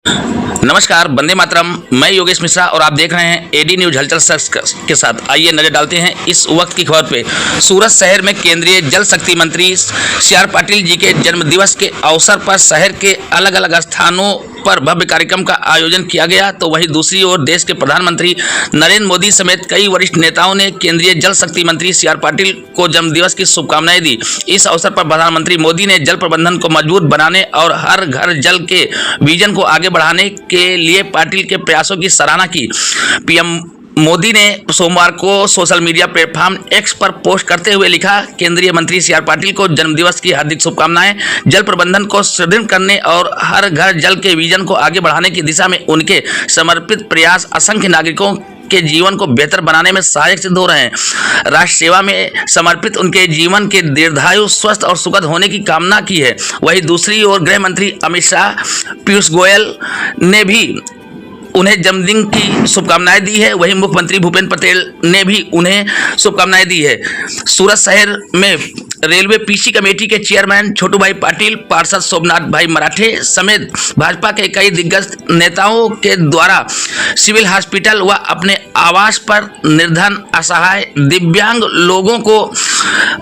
नमस्कार, वंदे मातरम। मैं योगेश मिश्रा और आप देख रहे हैं एडी न्यूज हलचल सर्च के साथ। आइए नजर डालते हैं इस वक्त की खबर पे। सूरत शहर में केंद्रीय जल शक्ति मंत्री सी.आर. पाटिल जी के जन्मदिवस के अवसर पर शहर के अलग अलग स्थानों पर भव्य कार्यक्रम का आयोजन किया गया। तो वहीं दूसरी ओर देश के प्रधानमंत्री नरेंद्र मोदी समेत कई वरिष्ठ नेताओं ने केंद्रीय जल शक्ति मंत्री सी.आर. पाटिल को जन्मदिवस की शुभकामनाएं दी। इस अवसर पर प्रधानमंत्री मोदी ने जल प्रबंधन को मजबूत बनाने और हर घर जल के विजन को आगे बढ़ाने के लिए पाटिल के प्रयासों की सराहना की। पीएम मोदी ने सोमवार को सोशल मीडिया प्लेटफॉर्म एक्स पर पोस्ट करते हुए लिखा, केंद्रीय मंत्री सी.आर. पाटिल को जन्मदिवस की हार्दिक शुभकामनाएं। जल प्रबंधन को सुदृढ़ करने और हर घर जल के विजन को आगे बढ़ाने की दिशा में उनके समर्पित प्रयास असंख्य नागरिकों के जीवन को बेहतर बनाने में सहायक सिद्ध हो रहे हैं। राष्ट्र सेवा में समर्पित उनके जीवन के दीर्घायु, स्वस्थ और सुखद होने की कामना की है। वहीं दूसरी ओर गृह मंत्री अमित शाह, पीयूष गोयल ने भी उन्हें जन्मदिन की शुभकामनाएं दी है। वहीं मुख्यमंत्री भूपेंद्र पटेल ने भी उन्हें शुभकामनाएं दी है। सूरत शहर में रेलवे पीसी कमेटी के चेयरमैन छोटू भाई पाटिल, पार्षद सोमनाथ भाई मराठे समेत भाजपा के कई दिग्गज नेताओं के द्वारा सिविल हॉस्पिटल व अपने आवास पर निर्धन, असहाय, दिव्यांग लोगों को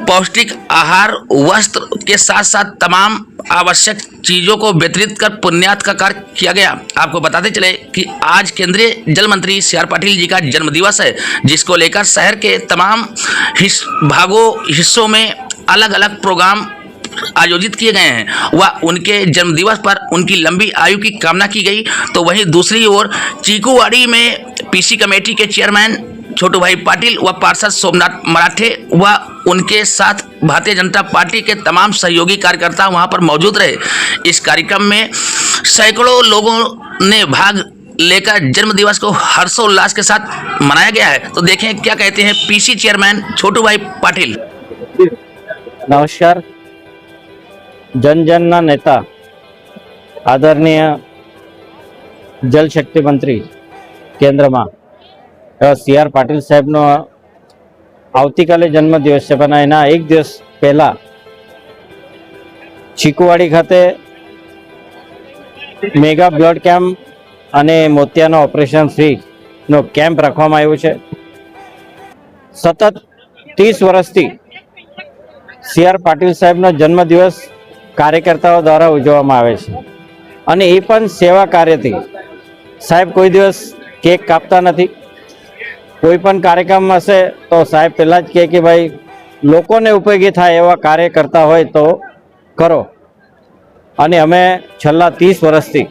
पौष्टिक आहार, वस्त्र के साथ साथ तमाम आवश्यक चीजों को वितरित कर पुण्यार्थ का कार्य किया गया। आपको बताते चले कि आज केंद्रीय जल मंत्री सी.आर. पाटिल जी का जन्मदिवस है, जिसको लेकर शहर के तमाम हिस्सों में अलग अलग प्रोग्राम आयोजित किए गए हैं व उनके जन्मदिवस पर उनकी लंबी आयु की कामना की गई। तो वहीं दूसरी ओर चीकूवाड़ी में पीसी कमेटी के चेयरमैन छोटू भाई पाटिल व पार्षद सोमनाथ मराठे व उनके साथ भारतीय जनता पार्टी के तमाम सहयोगी कार्यकर्ता वहां पर मौजूद रहे। इस कार्यक्रम में सैकड़ों लोगों ने भाग लेकर जन्मदिवस को हर्षोल्लास के साथ मनाया गया है। तो देखें क्या कहते हैं पीसी चेयरमैन छोटू भाई पाटिल। नमस्कार। जन जन ना नेता आदरणीय जल शक्ति मंत्री केंद्र में सी.आर. पाटिल साहेबનો આવતીકાલે જન્મદિવસ છે, પણ એના એક દિવસ પહેલા ચીકુવાડી ખાતે મેગા બ્લડ કેમ્પ અને મોતિયાનો ઓપરેશન ફ્રીનો કેમ્પ રાખવામાં આવ્યો છે। સતત 30 વર્ષથી सी.आर. પાટિલ સાહેબનો જન્મદિવસ કાર્યકર્તાઓ દ્વારા ઉજવવામાં આવે છે અને એ પણ સેવા કાર્યથી। સાહેબ કોઈ દિવસ કેક કાપતા નથી। कोई पण कार्यक्रम हशे तो साहेब पहला ज कहे कि भाई लोकोने उपयोगी थाय एवा कार्य करता होय तो करो। अने अमे छेल्ला 30 वर्षथी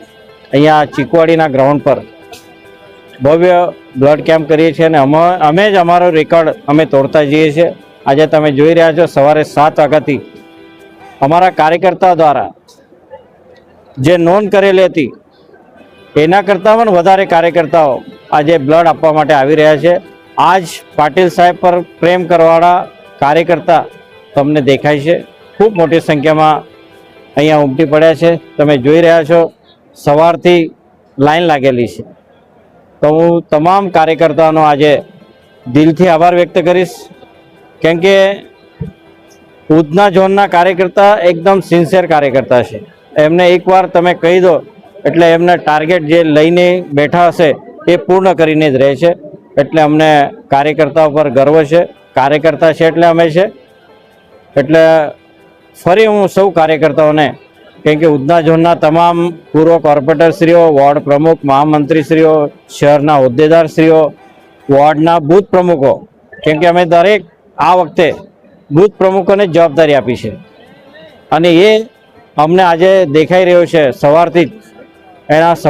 अहींया चीकवाड़ीना ग्राउंड पर भव्य ब्लड केम्प करीए छीए अने अमे ज अमारो रेकॉर्ड अमे तोड़ता जईए छीए। आजे तमे जोई रह्या छो सवारे 7 वाग्याथी अमारा कार्यकर्ता द्वारा जे नोंध करेली हती एना करता पण वधारे कार्यकर्ताओ આજે બ્લડ આપવા માટે આવી રહ્યા છે। આજ પાટિલ સાહેબ પર પ્રેમ કરવાવાળા કાર્યકર્તા તમને દેખાય છે। ખૂબ મોટી સંખ્યામાં અહીંયા ઉમટી પડ્યા છે। તમે જોઈ રહ્યા છો સવારથી લાઈન लागेली છે। તો હું તમામ કાર્યકર્તાઓનો આજે દિલથી આભાર વ્યક્ત કરીશ, કેમ કે ઉધના ઝોનના કાર્યકર્તા એકદમ સિન્સિયર કાર્યકર્તા છે। એમને એકવાર તમે કહી દો એટલે એમને ટાર્ગેટ જે લઈને બેઠા હશે એ પૂર્ણ કરીને જ રહે છે। એટલે અમને કાર્યકર્તાઓ પર ગર્વ છે। કાર્યકર્તા છે એટલે અમે છે। એટલે ફરી હું સૌ કાર્યકર્તાઓને, કેમ કે ઉધના ઝોનના તમામ પૂર્વ કોર્પોરેટરશ્રીઓ, વોર્ડ પ્રમુખ, મહામંત્રીશ્રીઓ, શહેરના હોદ્દેદારશ્રીઓ, વોર્ડના બૂથ પ્રમુખો, કેમ કે અમે દરેક આ વખતે બૂથ પ્રમુખોને જવાબદારી આપી છે અને એ અમને આજે દેખાઈ રહ્યો છે સવારથી જ એના